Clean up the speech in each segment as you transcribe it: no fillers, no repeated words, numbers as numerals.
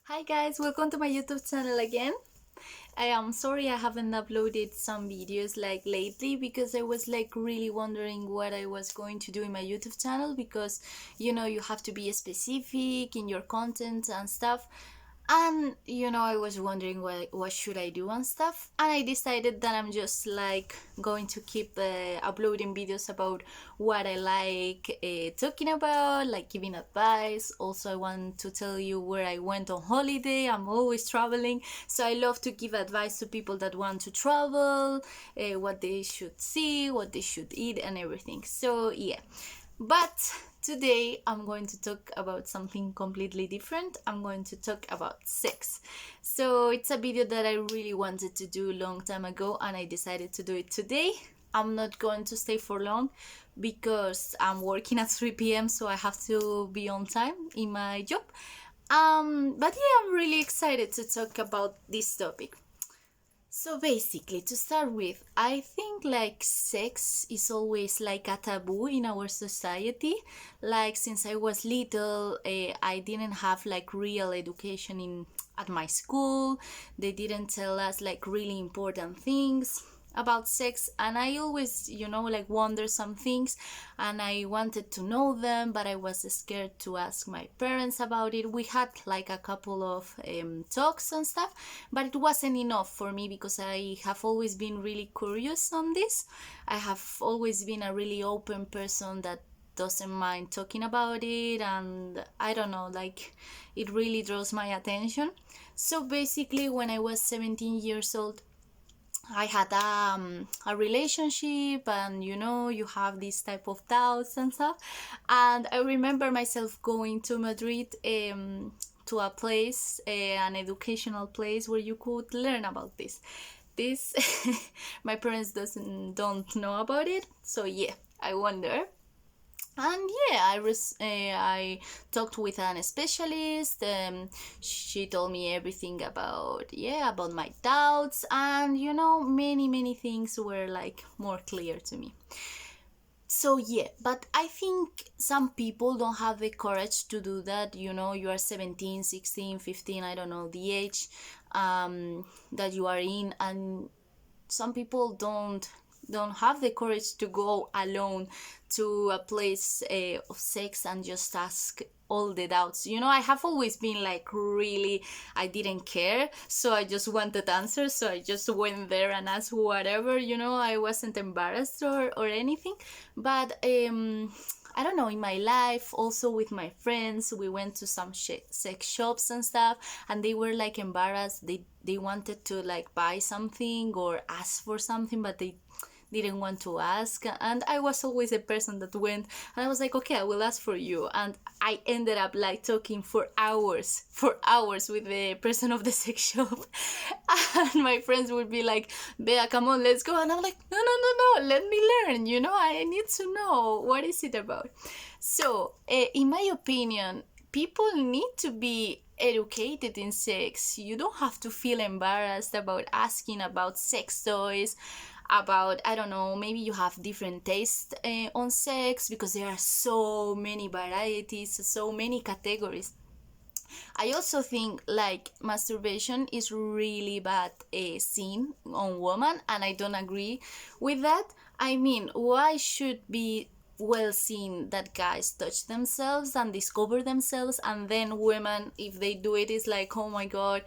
Hi guys, welcome to my YouTube channel again. I am sorry I haven't uploaded some videos like lately because I was like really wondering what I was going to do in my YouTube channel because you have to be specific in your content and stuff. And I was wondering what should I do and stuff, and I decided that I'm just like going to keep uploading videos about what I like talking about, like giving advice. Also, I want to tell you where I went on holiday. I'm always traveling, so I love to give advice to people that want to travel, what they should see, what they should eat, and everything. So yeah. But today I'm going to talk about something completely different. I'm going to talk about sex. So it's a video that I really wanted to do a long time ago and I decided to do it today. I'm not going to stay for long because I'm working at 3 p.m. so I have to be on time in my job. But yeah, I'm really excited to talk about this topic. So basically, to start with, I think like sex is always like a taboo in our society. Like since I was little, I didn't have like real education in at my school. They didn't tell us like really important things about sex, and I always like wonder some things and I wanted to know them, but I was scared to ask my parents about it. We had like a couple of talks and stuff, but it wasn't enough for me because I have always been really curious on this. I have always been a really open person that doesn't mind talking about it, and I don't know, like it really draws my attention. So basically, when I was 17 years old, I had a relationship, and you have this type of doubts and stuff. And I remember myself going to Madrid, to a place, an educational place where you could learn about this. My parents don't know about it, so yeah, I wonder. And yeah, I talked with an specialist. She told me everything about my doubts, and many things were like more clear to me. So yeah, but I think some people don't have the courage to do that. You are 17, 16, 15, I don't know the age that you are in, and some people don't have the courage to go alone to a place of sex and just ask all the doubts. I have always been like really, I didn't care, so I just wanted answers, so I just went there and asked whatever. I wasn't embarrassed or anything. But I don't know, in my life, also with my friends, we went to some sex shops and stuff, and they were like embarrassed. They wanted to like buy something or ask for something, but they didn't want to ask. And I was always a person that went, and I was like, okay, I will ask for you. And I ended up like talking for hours with the person of the sex shop. And my friends would be like, Bea, come on, let's go. And I'm like, no, let me learn. I need to know what is it about. So in my opinion, people need to be educated in sex. You don't have to feel embarrassed about asking about sex toys, about, I don't know, maybe you have different tastes on sex, because there are so many varieties, so many categories. I also think like masturbation is really bad seen on women, and I don't agree with that. I mean, why should be well seen that guys touch themselves and discover themselves, and then women, if they do it, is like, oh my god,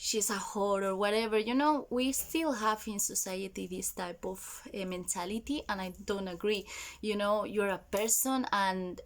she's a whore or whatever. We still have in society this type of mentality, and I don't agree. You're a person, and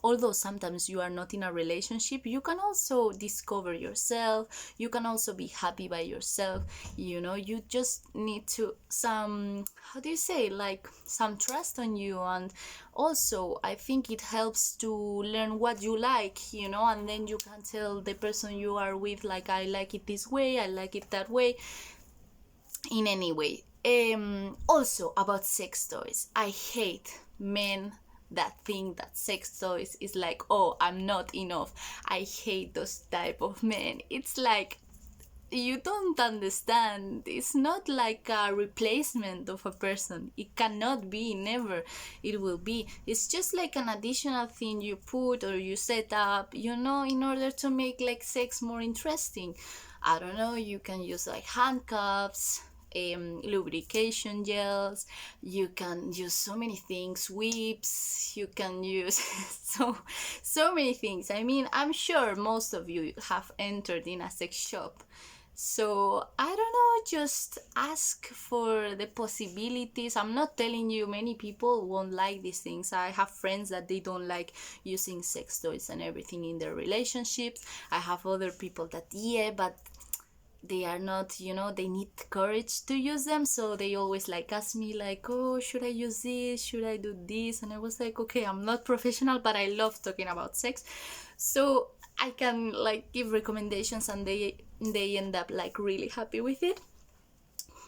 although sometimes you are not in a relationship, you can also discover yourself, you can also be happy by yourself. You just need to some, how do you say, like some trust on you. And also I think it helps to learn what you like, and then you can tell the person you are with, like, I like it this way, I like it that way, in any way. Also about sex toys, I hate men that think that sex toys is like, oh, I'm not enough. I hate those type of men. It's like, you don't understand. It's not like a replacement of a person. It cannot be, never it will be. It's just like an additional thing you put or you set up, in order to make like sex more interesting. I don't know, you can use like handcuffs, lubrication gels, you can use so many things, whips, you can use so many things. I mean, I'm sure most of you have entered in a sex shop, so I don't know, just ask for the possibilities. I'm not telling you many people won't like these things. I have friends that they don't like using sex toys and everything in their relationships. I have other people that, yeah, but they are not, they need courage to use them, so they always like ask me like, oh, should I use this, should I do this? And I was like, okay, I'm not professional, but I love talking about sex, so I can like give recommendations, and they end up like really happy with it.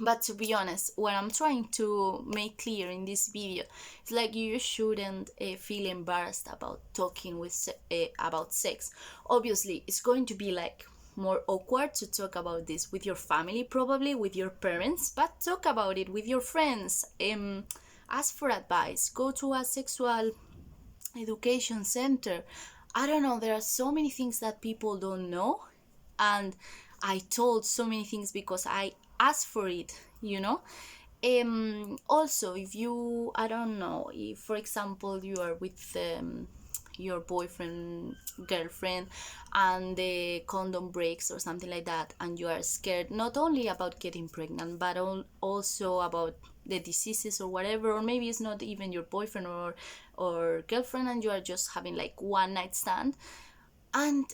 But to be honest, what I'm trying to make clear in this video is like, you shouldn't feel embarrassed about talking about sex. Obviously, it's going to be like more awkward to talk about this with your family, probably with your parents, but talk about it with your friends. Ask for advice. Go to a sexual education center. I don't know, there are so many things that people don't know, and I told so many things because I asked for it. Also, if you, I don't know, if for example you are with your boyfriend, girlfriend, and the condom breaks or something like that, and you are scared not only about getting pregnant but also about the diseases or whatever, or maybe it's not even your boyfriend or girlfriend, and you are just having like one night stand, and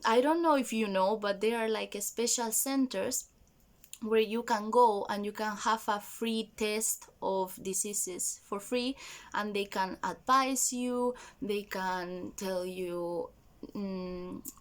I don't know if you know, but there are like special centers where you can go and you can have a free test of diseases for free, and they can advise you, they can tell you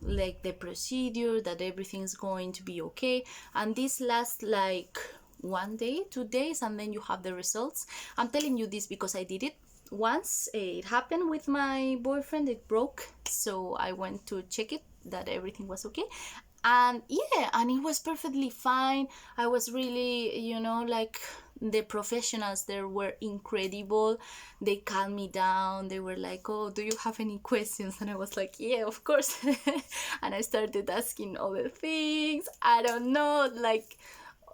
like the procedure, that everything's going to be okay, and this lasts like 1 day, 2 days, and then you have the results. I'm telling you this because I did it once. It happened with my boyfriend, it broke, so I went to check it that everything was okay, and yeah, and it was perfectly fine. I was really, like, the professionals there were incredible. They calmed me down. They were like, oh, do you have any questions? And I was like, yeah, of course. And I started asking other things. I don't know, like,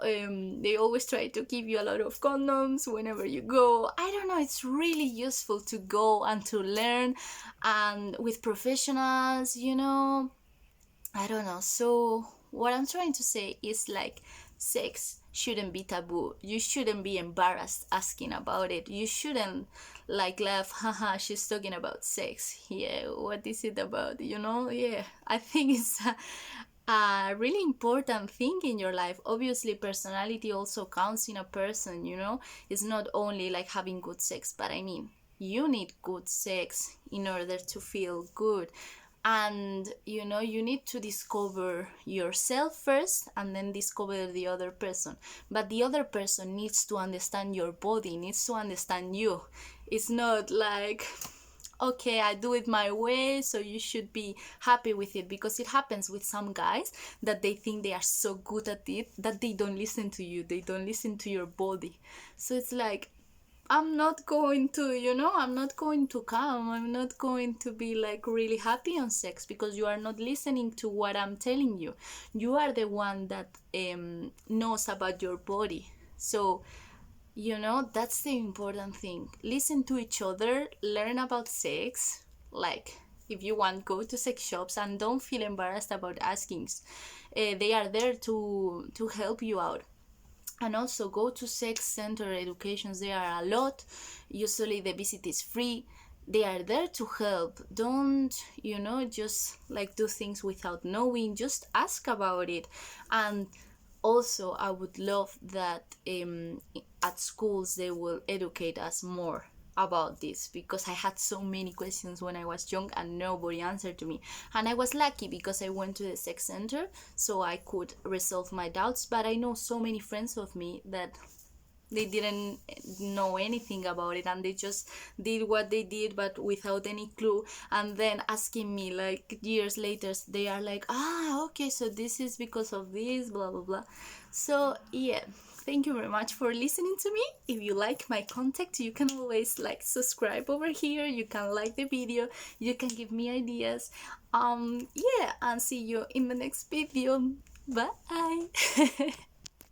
they always try to give you a lot of condoms whenever you go. I don't know, it's really useful to go and to learn, and with professionals, I don't know. So what I'm trying to say is like, sex shouldn't be taboo. You shouldn't be embarrassed asking about it. You shouldn't like laugh, haha, she's talking about sex. Yeah, what is it about? Yeah, I think it's a really important thing in your life. Obviously, personality also counts in a person, It's not only like having good sex, but I mean, you need good sex in order to feel good, and you need to discover yourself first and then discover the other person, but the other person needs to understand your body, needs to understand you. It's not like, okay, I do it my way, so you should be happy with it, because it happens with some guys that they think they are so good at it that they don't listen to you, they don't listen to your body. So it's like, I'm not going to, I'm not going to come. I'm not going to be like really happy on sex, because you are not listening to what I'm telling you. You are the one that knows about your body. So, that's the important thing. Listen to each other, learn about sex. Like, if you want, go to sex shops and don't feel embarrassed about asking. They are there to help you out. And also go to sex center educations. There are a lot. Usually the visit is free. They are there to help. Don't, just like do things without knowing. Just ask about it. And also, I would love that at schools they will educate us more about this, because I had so many questions when I was young and nobody answered to me. And I was lucky because I went to the sex center, so I could resolve my doubts. But I know so many friends of me that they didn't know anything about it, and they just did what they did but without any clue, and then asking me like years later, they are like, ah, okay, so this is because of this, blah blah blah. So yeah, thank you very much for listening to me. If you like my content, you can always like subscribe over here, you can like the video, you can give me ideas. Yeah, and see you in the next video. Bye.